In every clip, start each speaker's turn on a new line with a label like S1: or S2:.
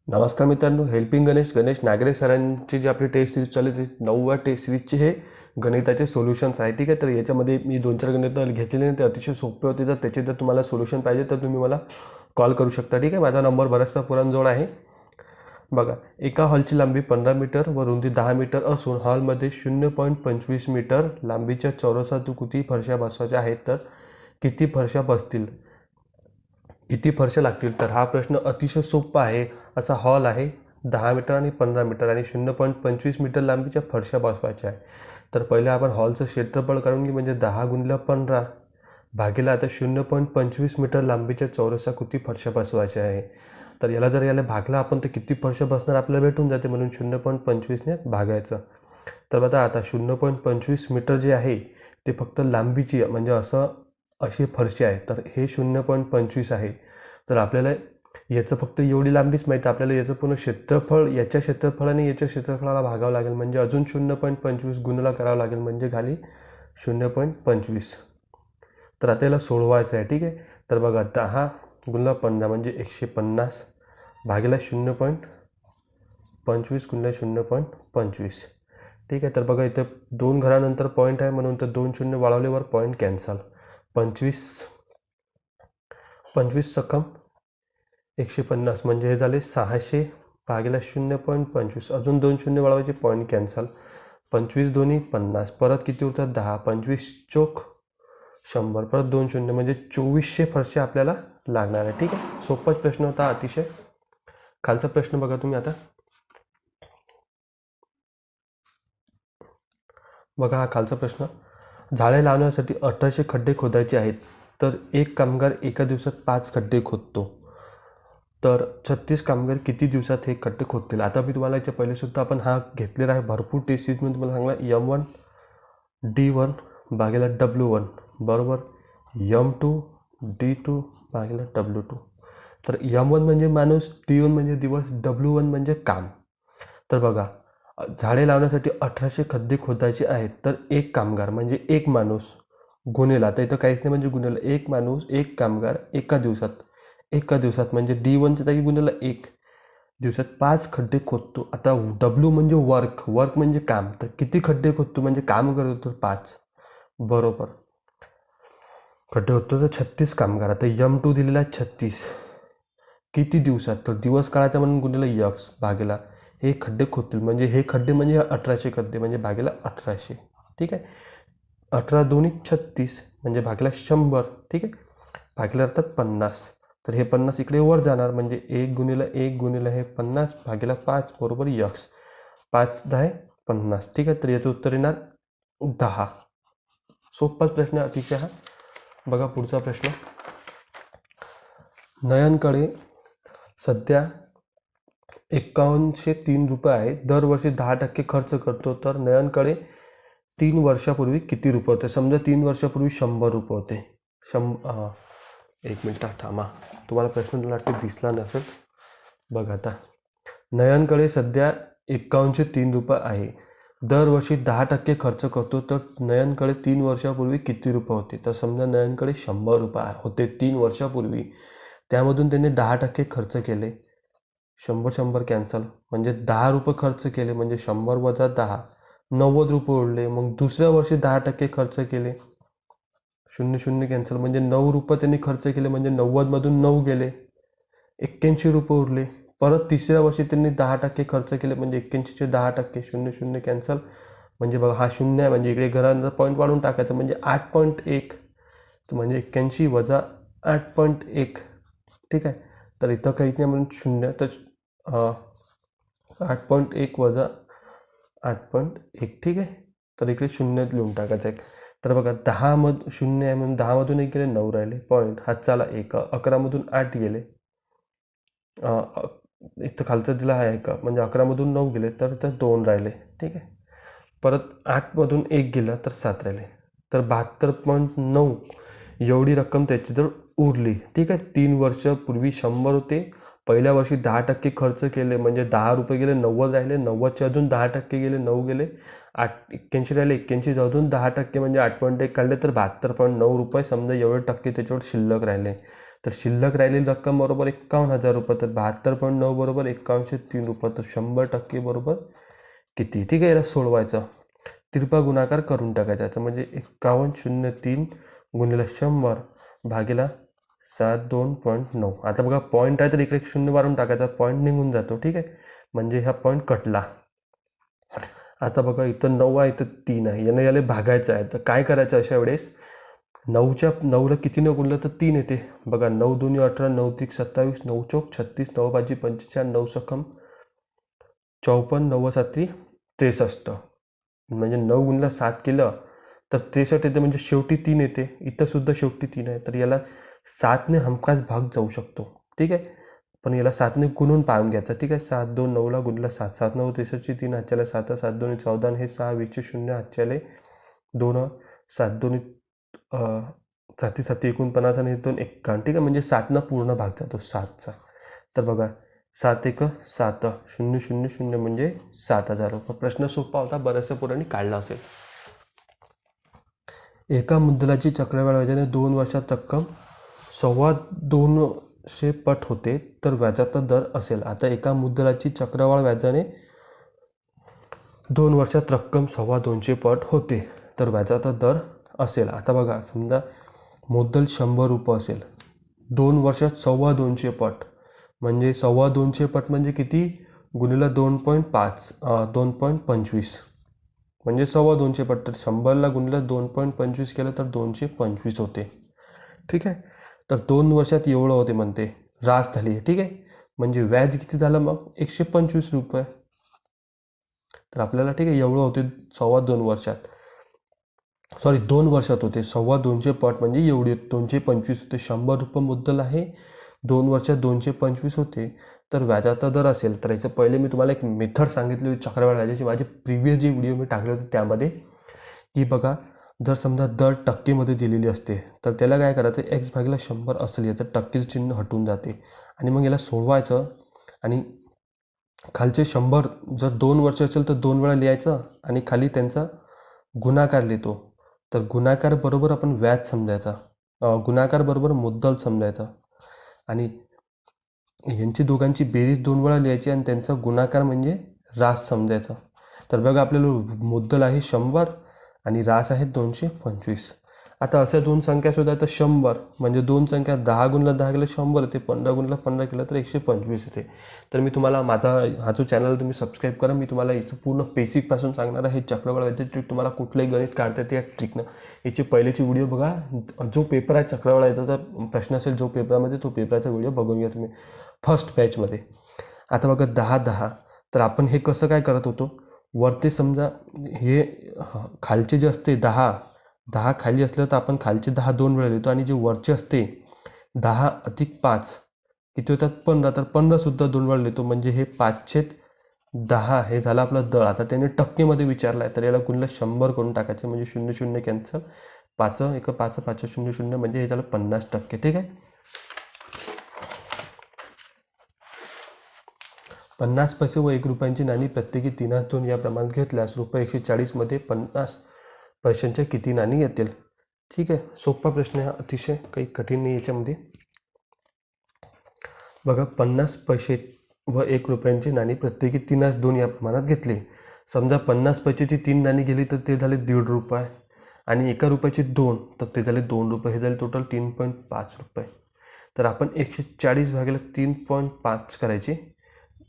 S1: नमस्कार मित्रांनो, हेल्पिंग गणेश नागरे सरांची जी आपली टेस्ट सिरीज चालू आहे 9व्या टेस्ट सिरीजचे हे गणिताचे सोल्युशन्स आहे. ठीक आहे, तर याच्यामध्ये मी 2-4 गणित घेतलेले नाही, ते अतिशय सोपे होते. जर त्याचे जर तुम्हाला सोल्युशन पाहिजे तर तुम्ही मला कॉल करू शकता. ठीक आहे, माझा नंबर बराचसा पुरांजवळ आहे. बघा, एका हॉलची लांबी 15 मीटर व रुंदी 10 मीटर असून हॉलमध्ये 0.25 मीटर लांबीच्या चौरसात किती फरशा बसवायच्या आहेत, तर किती फरशा बसतील, किती फरशा लागतील. तर हा प्रश्न अतिशय सोपा आहे. असा हॉल आहे, 10 मीटर आणि 15 मीटर आणि 0.25 मीटर लांबीच्या फरशा बसवायच्या आहे. तर पहिले आपण हॉलचं क्षेत्रफळ काढून घेऊ, म्हणजे 10 गुणिले 15 भागीला आता 0.25 मीटर लांबीच्या चौरसा किती फरशा बसवायच्या आहे. तर याला भागला आपण तर किती फरशा बसणार आपल्याला भेटून जाते, म्हणून 0.25ने भागायचं. तर बघा, आता 0.25 मीटर जे आहे ते फक्त लांबीची म्हणजे अशी फरशी आहे, तर हे 0.25 आहे. तर आपल्याला याचं फक्त एवढी लांबीच माहिती, आपल्याला याचं पूर्ण क्षेत्रफळ याच्या क्षेत्रफळाने याच्या क्षेत्रफळाला भागावं लागेल, म्हणजे अजून 0.25 गुणला करावं लागेल, म्हणजे खाली 0.25. तर आता याला सोडवायचं आहे. ठीक आहे, तर बघा, 10 गुणला 15 म्हणजे 150 भागीला 0.25 गुणला 0.25. ठीक आहे, तर बघा इथं 2 घरानंतर पॉईंट आहे, म्हणून तर 2 शून्य वाढवल्यावर पॉईंट कॅन्सल. 25 सकम 150 म्हणजे हे झाले 600 भागीला 0.25. अजून 2 शून्य वाढवायचे, पॉईंट कॅन्सल. 25 दोन्ही 50, परत किती होतात 10, 25 चोक 100, परत 2 शून्य म्हणजे 2400 फरशा आपल्याला लागणार आहे. ठीक आहे, सोपाच प्रश्न होता अतिशय. खालचा प्रश्न बघा तुम्ही आता. बघा, हा खालचा प्रश्न. झाडे लावण्यासाठी 1800 खड्डे खोदायचे आहेत, तर एक कामगार एका दिवसात 5 खड्डे खोदतो, तर 36 कामगार किती दिवसात हे खड्डे खोदतील. आता मी तुम्हाला याच्या पहिले सुद्धा आपण हा घेतलेला आहे भरपूर टेस्ट सीरीजमध्ये. तुम्हाला सांगला M1 D1 भागीला W1 बरोबर M2 D2 भागीला W2. तर M1 म्हणजे माणूस, D1 म्हणजे दिवस, W1 म्हणजे काम. तर बघा, झाडे लावण्यासाठी 1800 खड्डे खोदायचे आहेत, तर एक कामगार म्हणजे एक माणूस गुणेला, तर इथं काहीच नाही म्हणजे गुणेला एक माणूस एक कामगार एका दिवसात म्हणजे D1च्या जागी गुणेला 1 दिवसात 5 खड्डे खोदतो. आता W म्हणजे वर्क म्हणजे काम, तर किती खड्डे खोदतो म्हणजे काम करतो, तर 5 बरोबर. खड्डे होतो तर 36 कामगार. आता M2 दिलेला 36 किती दिवसात, तर दिवस काळाचा म्हणून गुणेला X भागेला हे खड्डे खोदतील, म्हणजे हे खड्डे म्हणजे 1800 खड्डे म्हणजे भागेला 1800. ठीक आहे, 18 दोन्ही 36 म्हणजे भागेला 100. ठीक आहे, भागेला अर्थात 50. तर हे 50 इकडे वर जाणार, म्हणजे 1 गुणिला हे 50 भागेला 5 बरोबर X. 5 10 50. ठीक आहे, तर याचं उत्तर येणार 10. सोपाच प्रश्न अतिशय हा. बघा पुढचा प्रश्न. नयनकडे सध्या 5103 रुपये आहे, दरवर्षी 10% खर्च करतो, तर नयनकडे 3 वर्षापूर्वी किती रुपये होते. समजा 3 वर्षापूर्वी 100 रुपये होते. 1 मिनिट थांबा, तुम्हाला प्रश्न वाटते दिसला नसेल. बघा, आता नयनकडे सध्या 5103 रुपये आहे, दरवर्षी 10% खर्च करतो, तर नयनकडे 3 वर्षापूर्वी किती रुपये होते. तर समजा नयनकडे 100 रुपये होते 3 वर्षापूर्वी, त्यामधून त्यांनी 10% खर्च केले, 100 कॅन्सल म्हणजे 10 रुपये खर्च केले, म्हणजे 100 वजा 10 90 रुपये उरले. मग दुसऱ्या वर्षी 10% खर्च केले, 0 कॅन्सल म्हणजे 9 रुपये त्यांनी खर्च केले, म्हणजे 90मधून 9 गेले, 81 रुपये उरले. परत तिसऱ्या वर्षी त्यांनी 10% खर्च केले, म्हणजे 81चे 10%, 0 कॅन्सल म्हणजे बघा हा 0 आहे, म्हणजे इकडे घरांचा पॉईंट वाढून टाकायचं, म्हणजे 8.1, तर म्हणजे 81 वजा 8.1. ठीक आहे, तर इथं काहीच नाही म्हणून 0, तर 8.1 वजा 8.1. ठीक आहे, तर इकडे 0 लिहून टाकायचं आहे. तर बघा 10 0 आहे म्हणून 10मधून 1 गेले, 9 राहिले, पॉईंट हात चाला 1, 11मधून 8 गेले, इथं खालचं दिलं आहे 1 म्हणजे 11मधून 9 गेले, तर 2 राहिले. ठीक आहे, परत 8मधून 1 गेला तर 7 राहिले, तर 72.9 एवढी रक्कम त्याची जर उरली. ठीक आहे, 3 वर्षापूर्वी 100 होते, पहिल्या वर्षी 10% खर्च केले, म्हणजे 10 रुपये गेले, 90 राहिले, 90चे अजून 10% गेले, 9 गेले, 81 राहिले, 81 अजून 10% म्हणजे 8.1 काढले, तर 72.9 रुपये समजा एवढे टक्के त्याच्यावर शिल्लक राहिले. तर शिल्लक राहिलेली रक्कम बरोबर 51,000 रुपये. तर 72.9 बरोबर 5103 रुपये. तर 100% बरोबर किती? ठीक आहे, याला सोडवायचं, तिरपा गुणाकार करून टाकायचा. याचा म्हणजे 5103 गुणिले 100 भागीला 72.9. आता बघा पॉईंट आहे तर इकडे 0 मारून टाकायचा, पॉईंट निघून जातो. ठीक आहे, म्हणजे हा पॉईंट कटला. आता बघा इथं 9 आहे, इथं 3 आहे, याला भागायचं आहे. तर काय करायचं अशा वेळेस? 9ला कितीने गुणलं तर 3 येते. बघा 9 2 18, 9 3 27, 9 चौक 36, 9 5 45, 9 सकम 54, 9 7 63. म्हणजे 9 गुणला 7 केलं तर 63 येते, म्हणजे शेवटी 3 येते. इथं सुद्धा शेवटी 3 आहे, तर याला 7ने हमखास भाग जाऊ शकतो. ठीक आहे, पण याला 7ने गुणून पाहून घ्यायचं. ठीक आहे, 7 2 9ला गुणला 7, 7 9 63, 3 आजच्याला 7, 7 2 14, हे 6 20 0 आजच्याले 2, 7 2 7 7 49 आणि 2 51. ठीक आहे, म्हणजे 7नं पूर्ण भाग जातो 7चा. तर बघा 7 1 7 0 0 0 म्हणजे 7,000 रुपये. प्रश्न सोपा होता, बऱ्याचशा पोरांनी काढला असेल. एका मुद्दलाची चक्रवाढ व्याजाने 2 वर्षात रक्कम 250 पट होते, तर व्याजाचा दर असेल. आता एका मुद्दलाची चक्रवाढ व्याजाने 2 वर्षात रक्कम 250 पट होते, तर व्याजाचा दर असेल. आता बघा समजा मुद्दल 100 रुपये असेल, 2 वर्षात 250 पट, म्हणजे 250 पट म्हणजे किती? गुणिले 2.5 2.25, म्हणजे 250 पट. तर 100ला गुणिले 2.25 केलं तर 225 होते. ठीक आहे, तर 2 वर्षात एवढं होते म्हणते, रास झाली. ठीक आहे, म्हणजे व्याज किती झालं मग? 125 रुपये. तर आपल्याला ठीक आहे एवढं होते 2.25 वर्षात, सॉरी 2 वर्षात होते 250 पट, म्हणजे एवढी 225 होते. 100 रुपये मुद्दल आहे, 2 वर्षात 225 होते, तर व्याजाचा दर असेल. तर याचं पहिले मी तुम्हाला एक मेथड सांगितली होती चक्रवाढ व्याजाची, माझे प्रिव्हियस जे व्हिडिओ मी टाकले होते त्यामध्ये, की बघा जर समजा दर टक्केमध्ये दिलेली असते तर त्याला काय करायचं, x/100 असेल तर टक्केचं चिन्ह हटून जाते, आणि मग याला सोडवायचं. आणि खालचे 100 जर 2 वर्ष असेल तर 2 वेळा लिहायचं, आणि खाली त्यांचा गुणाकार लिहितो. तर गुणाकार बरोबर आपण व्याज समजायचा, गुणाकार बरोबर मुद्दल समजायचा, आणि यांची दोघांची बेरीज 2 वेळा लिहायची, आणि त्यांचा गुणाकार म्हणजे रास समजायचा. तर बघा आपल्याला मुद्दल आहे 100 आणि रास आहे 225. आता अशा दोन संख्या शोधा, तर 100 म्हणजे दोन संख्या 10 गुणिले 10 केलं 100 येते, 15 गुणिले 15 केलं तर 125 येते. तर मी तुम्हाला माझा हा जो चॅनल तुम्ही सबस्क्राईब करा, मी तुम्हाला याचं पूर्ण बेसिकपासून सांगणार आहे. चक्रवाढ व्याजाची ट्रिक, तुम्हाला कुठलंही गणित काढता येते या ट्रिकनं. याची पहिलेची व्हिडिओ बघा, जो पेपर आहे चक्रवाढ व्याजाचा प्रश्न असेल जो पेपरामध्ये, तो पेपराचा व्हिडिओ बघून घ्या तुम्ही फर्स्ट बॅचमध्ये. आता बघा 10 10, तर आपण हे कसं काय करत होतो, वरती समजा हे खालचे जे असते 10 खाली असलं तर आपण खालचे 10 2 वेळा लिहितो, आणि जे वरचे असते 10 अधिक 5 किती होतात 15, तर 15 सुद्धा 2 वेळा लिहितो, म्हणजे हे 5/10 हे झालं आपलं दर. आता त्याने टक्केमध्ये विचारलं आहे, तर याला गुणिले 100 करून टाकायचं, म्हणजे 0 0 कॅन्सल, 5 1 5 5 0 0, म्हणजे हे झालं 50%. ठीक आहे, 50 पैसे व 1 रुपयांची नाणी प्रत्येकी 3/2 या प्रमाणात घेतल्यास रुपये 140 मध्ये 50 पैशांच्या किती नाणी येतील? ठीक आहे, सोपा प्रश्न आहे, अतिशय काही कठीण नाही याच्यामध्ये. बघा 50 पैसे व 1 रुपयांची नाणी प्रत्येकी 3/2 या प्रमाणात घेतले. समजा 50 पैशाची 3 नाणी गेली तर ते झाले 1.5 रुपये, आणि 1 रुपयाची 2 तर ते झाले 2 रुपये, हे झाले टोटल 3.5 रुपये. तर आपण 140 भागिले 3.5 करायचे,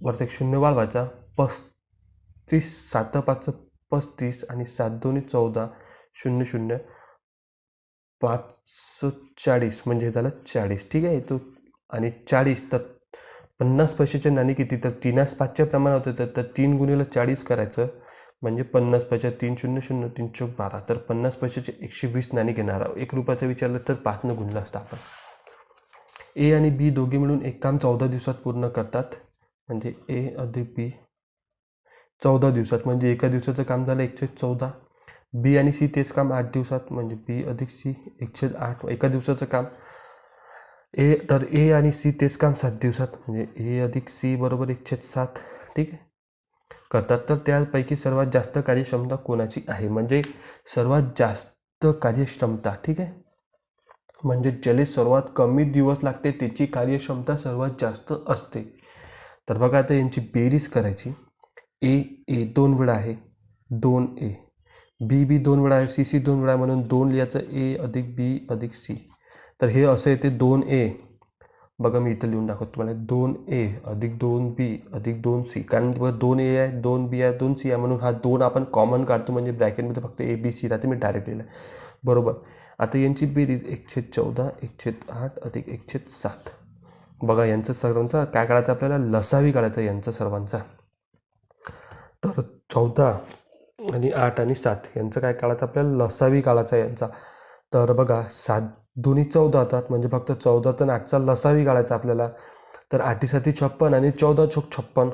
S1: वरती एक शून्य वाढवायचा, 35 7 5 35 आणि 7 2 14 0 0 540, म्हणजे हे झालं 40. ठीक आहे, तो आणि 40, तर 50 पैशाच्या नाणी किती, तर 3/5च्या प्रमाणात होते, तर 3 गुणिले 40 करायचं, म्हणजे 50 पैसे 3 0 0 3 चौक 12, तर 50 पैशाचे 120 नाणी घेणार. 1 रुपयाचं विचारलं तर 5नं गुणलं असतं आपण. ए आणि बी दोघे मिळून एक काम 14 दिवसात पूर्ण करतात, म्हणजे ए अधिक बी 14 दिवसात, म्हणजे एका दिवसाचं काम झालं 1/14. बी आणि सी तेच काम 8 दिवसात, म्हणजे बी अधिक सी 1/8 एका दिवसाचं काम. तर ए आणि सी तेच काम 7 दिवसात, म्हणजे ए अधिक सी बरोबर 1/7. ठीक आहे, करतात. तर त्यापैकी सर्वात जास्त कार्यक्षमता कोणाची आहे, म्हणजे सर्वात जास्त कार्यक्षमता. ठीक आहे, म्हणजे ज्याला सर्वात कमी दिवस लागते त्याची कार्यक्षमता सर्वात जास्त असते. तर बघा आता यांची बेरीज करायची. ए 2 वेळा आहे, 2A. बी 2 वेळा आहे, सी 2 वेळा, म्हणून 2 लिहायचं, ए अधिक बी अधिक सी. तर हे असं येते 2A. बघा मी इथं लिहून दाखवतो तुम्हाला, 2A अधिक 2B अधिक 2C. कारण बघा 2A आहे, 2B आहे, 2C आहे, म्हणून हा 2 आपण कॉमन काढतो, म्हणजे ब्रॅकेटमध्ये फक्त ABC राहते. मी डायरेक्ट लिहिलं बरोबर. आता यांची बेरीज 1/14 1/8 अधिक 1/7. बघा यांचं सर्वांचा काय काढायचं आपल्याला, लसावी काढायचा यांचा सर्वांचा. तर 14 आणि 8 आणि 7 यांचं काय काढायचं आपल्याला, लसावी काढायचा यांचा. तर बघा 7 दोन्ही 14 होतात, म्हणजे फक्त 14 तर 8चा लसावी काढायचा आपल्याला. तर 8 7 56 आणि 14 चौक 56,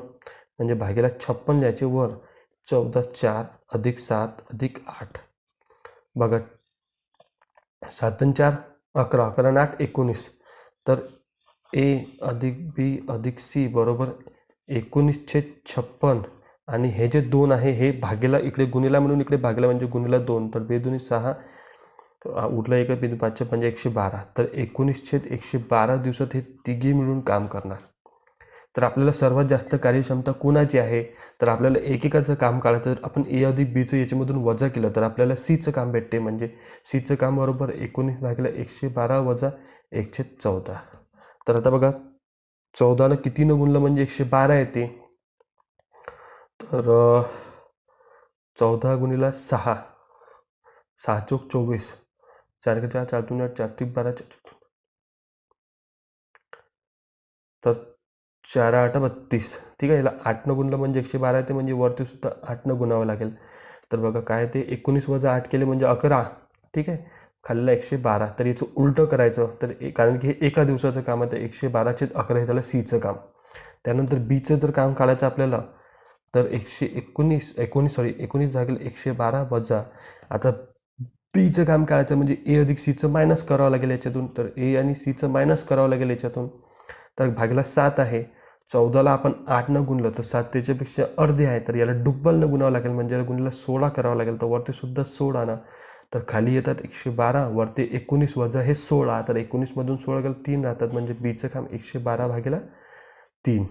S1: म्हणजे भागीला 56 लिहायचे वर. 14 4 अधिक 7 अधिक 8. बघा 7 आणि 4 11, 11 आणि 8 19. तर ए अधिक बी अधिक सी बरोबर 19/56. आणि हे जे 2 आहे हे भागीला इकडे गुणिला, म्हणून इकडे भागीला म्हणजे गुणिला 2. तर 2 2 6 उरला एक, 5 म्हणजे 112. तर 19/112 दिवसात हे तिघे मिळून काम करणार. तर आपल्याला सर्वात जास्त कार्यक्षमता कोणाची आहे, तर आपल्याला एकेकाचं काम काढायचं. तर आपण ए अधिक बीचं याच्यामधून वजा केलं तर आपल्याला सीचं काम भेटते. म्हणजे सीचं काम बरोबर 19/112 वजा 1/14. तर आता बघा 14ला कितीनं गुणलं म्हणजे 112 येते. तर 14 गुणिला 6, 6 चौक 24, 4 4 4 2 8 4 3 12 4. तर 4 8 32. ठीक आहे, याला 8 न गुणलं म्हणजे 112 येते, म्हणजे वरती सुद्धा 8 न गुणावं लागेल. तर बघा काय ते 19 वजा 8 केले म्हणजे 11. ठीक आहे, खाल्लं 112. तर याचं उलटं करायचं. तर कारण की हे एका दिवसाचं काम आहे, तर 112/11 हे झालं सीचं काम. त्यानंतर बीचं जर काम काढायचं आपल्याला, तर 19 झालं 112 वजा. आता बीचं काम काढायचं म्हणजे ए अधिक सीचं मायनस करावं लागेल याच्यातून. तर ए आणि सीचं मायनस करावं लागेल याच्यातून. तर भागीला 7 आहे. 14ला आपण 8 न गुणलं तर 7 त्याच्यापेक्षा अर्धे आहे, तर याला डुब्बल न गुणावं लागेल, म्हणजे याला गुणीला 16 करावं लागेल. तर वरती सुद्धा 16 ना. तर खाली येतात 112, वरती 19 वजा हे 16. तर 19मधून 16 गेलं 3 राहतात, म्हणजे बीचं काम 112/3.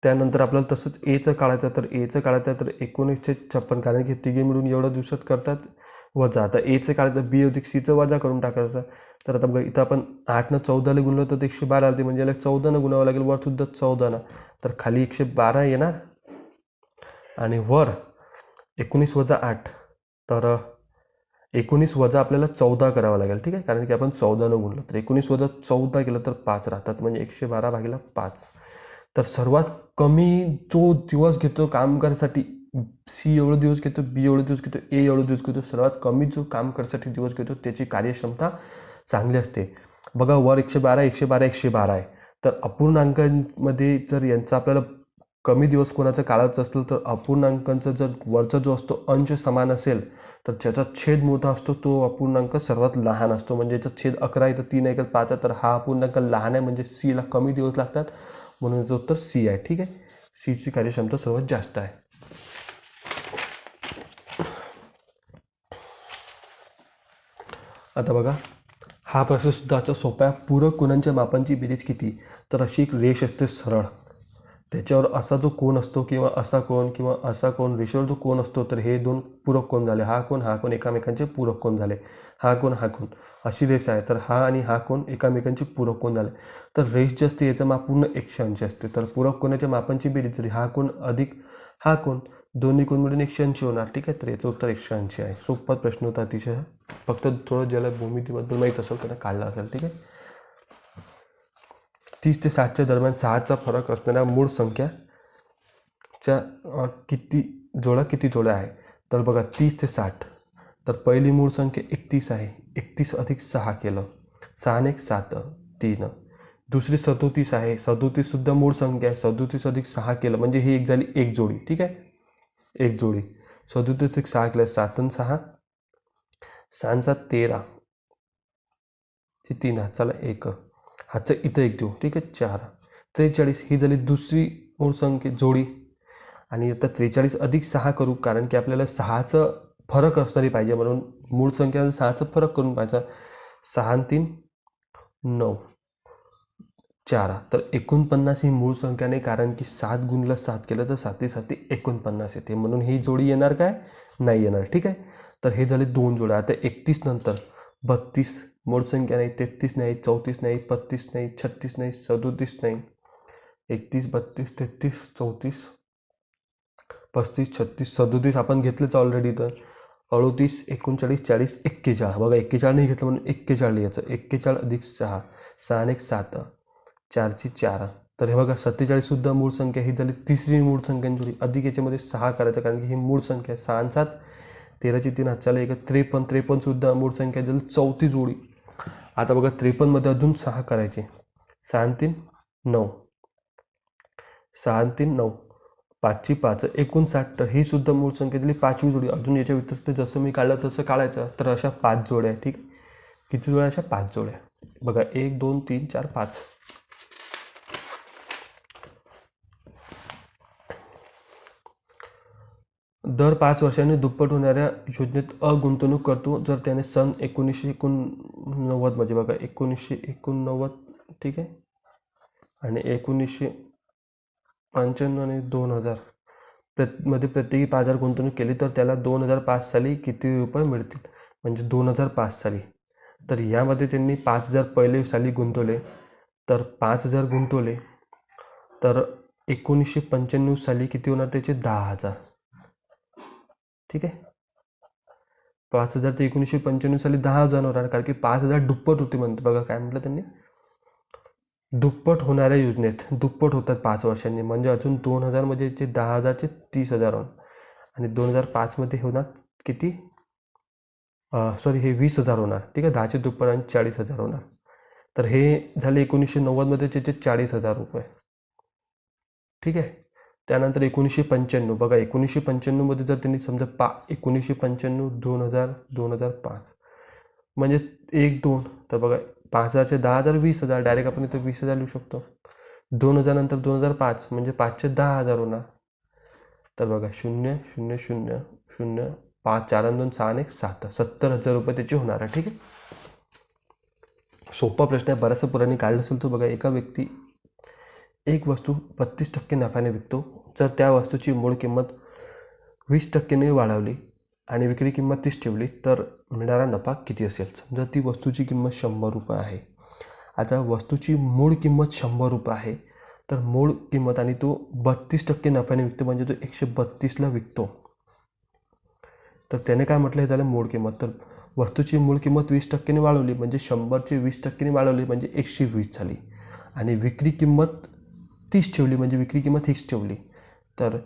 S1: त्यानंतर आपल्याला तसंच एचं काढायचं. तर एचं काढायचं तर 19/56, कारण की तिघे मिळून एवढ्या दिवसात करतात वजा. आता एचं काढायचं, बी अधिक सीचं वजा करून टाकायचं. तर आता बघा इथं आपण 8 न 14ला गुणलं तर 112 आले, म्हणजे याला 14 न गुणावं लागेल, वर सुद्धा 14 ना. तर खाली 112 येणार आणि वर 19 वजा 8. तर 19 वजा आपल्याला 14 करावं लागेल. ठीक आहे, कारण की आपण 14 न गुणलं. तर 19 वजा 14 केलं तर 5 राहतात, म्हणजे 112/5. तर सर्वात कमी जो दिवस घेतो काम करायसाठी, सी एवढं दिवस घेतो, बी एवढं दिवस घेतो, ए एवढं दिवस घेतो, सर्वात कमी जो काम करण्यासाठी दिवस घेतो त्याची कार्यक्षमता चांगली असते. बघा वर 112 112 112 आहे. तर अपूर्णांकांमध्ये जर यांचा आपल्याला कमी दिवस कोणाचं काढायचं असलं, तर अपूर्णांकांचा जर वरचा जो असतो अंश समान असेल, तर ज्याचा छेद मोठा असतो तो अपूर्णांक सर्वात लहान असतो. म्हणजे याचा छेद 11 आहे तर 3 आहे 5 आहे, तर हा अपूर्णांक लहान आहे, म्हणजे सीला कमी दिवस लागतात, म्हणून याचं उत्तर सी आहे. ठीक आहे, सीची कार्यक्षमता सर्वात जास्त आहे. आता बघा हा प्रश्न सुद्धा असा सोपा आहे. पूरक कोनांच्या मापांची बेरीज किती? तर अशी एक रेष असते सरळ, त्याच्यावर असा जो कोन असतो किंवा असा कोन, रेषेवर जो कोन असतो, तर हे दोन पूरक कोन झाले. हा कोन एकामेकांचे पूरक कोन झाले. हा कोन अशी रेष आहे, तर हा आणि हा कोन एकामेकांचे पूरक कोन झाले. तर रेष जी असते याचं माप पूर्ण 180 असते. तर पूरक कोनाच्या मापांची बेरीज जरी हा कोन अधिक हा कोन, दोन्ही कोन मिळून 180 होणार. ठीक आहे, तर याचं उत्तर 180 आहे. सोपा प्रश्न होता अतिशय. फक्त थोडं ज्याला भूमितीबद्दल माहीत असेल त्याला काढला असेल. ठीक आहे, 30 ते 60च्या दरम्यान 6चा फरक असणाऱ्या मूळ संख्याच्या किती जोड्या आहे? तर बघा 30 ते 60. तर पहिली मूळ संख्या 31 आहे. 31 अधिक 6 केलं, 6 ने 7 3. दुसरी 37 आहे. 37 सुद्धा मूळ संख्या आहे. 37 अधिक 6 केलं म्हणजे ही एक झाली एक जोडी. ठीक आहे, एक जोडी. 37 अधिक 6 केलं, 7 आणि 6 6 7 13 3 चला 1 हाचं इथं एक देऊ. ठीक आहे, 4 43 ही झाली दुसरी मूळ संख्या जोडी. आणि आता 43 अधिक 6 करू, कारण की आपल्याला 6चं फरक असणारी पाहिजे, म्हणून मूळ संख्या 6चा फरक करून पाहायचा. 6 आणि 3 9 4. तर 49 ही मूळ संख्या नाही, कारण की 7 गुणिले 7 केलं तर 7 7 49 येते, म्हणून ही जोडी येणार काय, नाही येणार. ठीक आहे, तर हे झाले 2 जोड्या. आता 31 नंतर 32 मूळ संख्या नाही, 33 नाही, 34 नाही, 35 नाही, 36 नाही, 37 नाही. 31 32 33 34 35 36 37 आपण घेतलंच ऑलरेडी. तर 38 39 40 41. बघा 41 नाही घेतलं म्हणून 41 लिहायचं. 41 अधिक 6 6 आणि 1 7 4ची 4. तर हे बघा 47 सुद्धा मूळ संख्या, ही झाली तिसरी मूळ संख्यांची जोडी. अधिक याच्यामध्ये 6 करायचं, कारण की ही मूळ संख्या आहे. 6 आणि 7 13ची 3 हातच्याला 1 53. 53 सुद्धा मूळ संख्या झाली चौथी जोडी. आता बघा 53 मध्ये अजून 6 करायचे. 6 आणि 3 9 6 आणि 3 9 5ची 5 59. तर ही सुद्धा मूळ संख्या दिली पाचवी जोडी. अजून याच्या व्यतिरिक्त जसं मी काढलं तसं काढायचं. तर अशा 5 जोड्या आहे. ठीक, किती जोड्या, अशा 5 जोड्या. बघा 1 2 3 4 5. दर 5 वर्षांनी दुप्पट होणाऱ्या योजनेत गुंतवणूक करतो जर त्याने सन 1989 म्हणजे बघा 1989, ठीक आहे, आणि 1995 आणि 2000 मध्ये प्रत्येकी 5,000 गुंतवणूक केली तर त्याला 2005 साली किती रुपये मिळतील, म्हणजे 2005 साली. तर यामध्ये त्यांनी 5,000 पहिले साली गुंतवले, तर 5,000 गुंतवले, तर 1995 साली किती होणार त्याचे 10,000. ठीक आहे, 5,000 ते 1995 साली 10,000 होणार, कारण की 5,000 दुप्पट होते म्हणते. बघा काय म्हटलं त्यांनी, दुप्पट होणाऱ्या योजनेत दुप्पट होतात 5 वर्षांनी, म्हणजे अजून 2,000 मध्ये 10,000चे 30,000 होणार, आणि 2005 मध्ये होणार किती, सॉरी हे 20,000 होणार. ठीक आहे, 10चे दुप्पट आणि 40,000 होणार. तर हे झाले 1990 मध्ये त्याचे 40,000 रुपये. ठीक आहे, त्यानंतर 1995. बघा 1995 मध्ये जर त्यांनी समजा 1995 2000 2005 म्हणजे 1 2, तर बघा 5,000चे 10,000 20,000, डायरेक्ट आपण इथं 20,000 लिहू शकतो. 2000 नंतर 2005 म्हणजे 5चे 10,000 होणार. तर बघा 0 0 0 0 5 4 आणि 2 6 आणि 1 7 70,000 रुपये त्याचे होणार आहे. ठीक आहे, सोपा प्रश्न आहे. बराचसा पुराणी काढला असेल तो. बघा एका व्यक्ती एक वस्तू 32% नफ्याने विकतो जर त्या वस्तूची मूळ किंमत 20% वाढवली आणि विक्री किंमत 30 ठेवली तर मिळणारा नफा किती असेल. समजा ती वस्तूची किंमत 100 रुपये आहे. आता वस्तूची मूळ किंमत 100 रुपये आहे, तर मूळ किंमत आणि तो 32% नफ्याने विकतो, म्हणजे तो 132ला विकतो. तर त्याने काय म्हटलं, हे झालं मूळ किंमत. तर वस्तूची मूळ किंमत 20% वाढवली म्हणजे 100ची 20% वाढवली म्हणजे 120 झाली, आणि विक्री किंमत 30 ठेवली म्हणजे विक्री किंमत हीच ठेवली. तर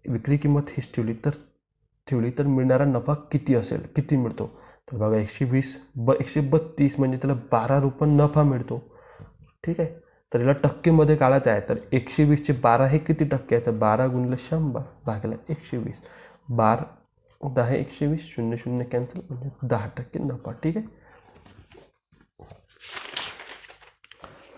S1: विक्री किंमत हीच ठेवली तर मिळणारा नफा किती असेल, किती मिळतो. तर बघा 132 म्हणजे त्याला 12 रुपये नफा मिळतो. ठीक आहे, तर याला टक्केमध्ये काढायचं आहे. तर 120चे 12 हे किती टक्के आहे, तर 12 गुणिले 100 भागिले 120. 12 10 120 0 0 कॅन्सल म्हणजे 10% नफा. ठीक आहे,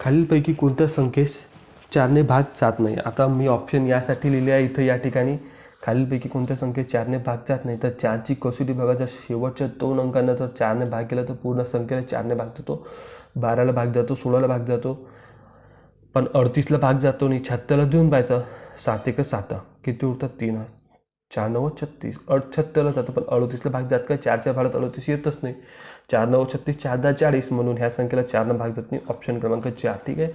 S1: खालीलपैकी कोणत्या संख्येस 4ने भाग जात नाही. आता मी ऑप्शन यासाठी लिहिले आहे इथं या ठिकाणी, खालीलपैकी कोणत्या संख्येत 4ने भाग जात नाही. तर 4ची कसोटी बघा, जर शेवटच्या 2 अंकांना जर 4ने भाग केला तर पूर्ण संख्येला 4ने भाग जातो. 12ला भाग जातो, 16ला भाग जातो, पण 38ला भाग जातो नाही. 76ला देऊन पाहायचं, 7 1 7 किती उरतात 3, 4 9 36, 78ला जातं, पण 38ला भाग जात का, 4च्या भागात 38 येतच नाही. 4 9 36 4 10 40 म्हणून ह्या संख्येला 4ने भाग जात नाही. ऑप्शन क्रमांक 4. ठीक आहे,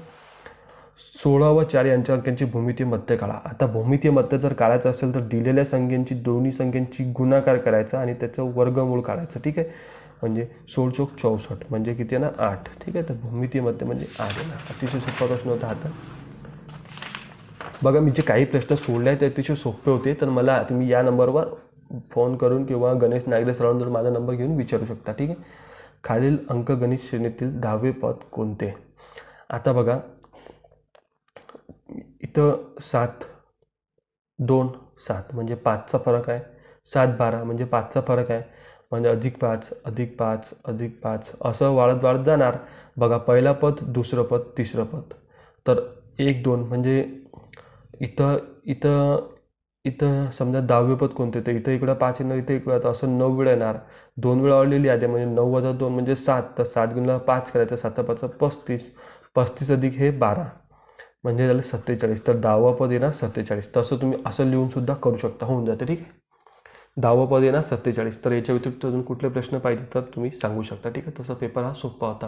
S1: 16 व 4 यांच्या अंकांची भूमितीय मध्य काढा. आता भूमितीय मध्य जर काढायचं असेल तर दिलेल्या संख्यांची दोन्ही संख्यांची गुणाकार करायचा आणि त्याचं वर्गमूळ काढायचं. ठीक आहे, म्हणजे 16 चौक 64 म्हणजे किती आहे ना 8. ठीक आहे, तर भूमितीय मध्य म्हणजे 8 आहे ना. अतिशय सोपा प्रश्न होता आता. बघा मी जे काही प्रश्न सोडले आहेत ते अतिशय सोपे होते, तर मला तुम्ही या नंबरवर फोन करून किंवा गणेश नागरे सरांवर माझा नंबर घेऊन विचारू शकता. ठीक आहे, खालील अंकगणित श्रेणीतील 10वे पद कोणते. आता बघा इथं 7 2 7 म्हणजे 5चा फरक आहे. 7 12 म्हणजे 5चा फरक आहे, म्हणजे अधिक 5 अधिक 5 अधिक 5 असं वाढत वाढत जाणार. बघा पहिला पद, दुसरं पद, तिसरं पद. तर 1 2 म्हणजे इथं इथं समजा 10वे पद कोणते, तर इथं इकडं 5 येणार, इथं इकडं, तर असं 9 वेळा येणार. 2 वेळा ऑलरेडी आधी म्हणजे 9 वजा 2 म्हणजे 7, तर 7 गुणिले 5 करायचं, 7 5 35, 35 अधिक हे 12 म्हणजे झालं 47. तर 10वं पद येणार 47. तसं तुम्ही असं लिहून सुद्धा करू शकता, होऊन जाते. ठीक आहे. 10वं पद येणार 47. तर याच्या व्यतिरिक्त अजून कुठले प्रश्न पाहिजे तर तुम्ही सांगू शकता. ठीक आहे. तसा पेपर हा सोपा होता.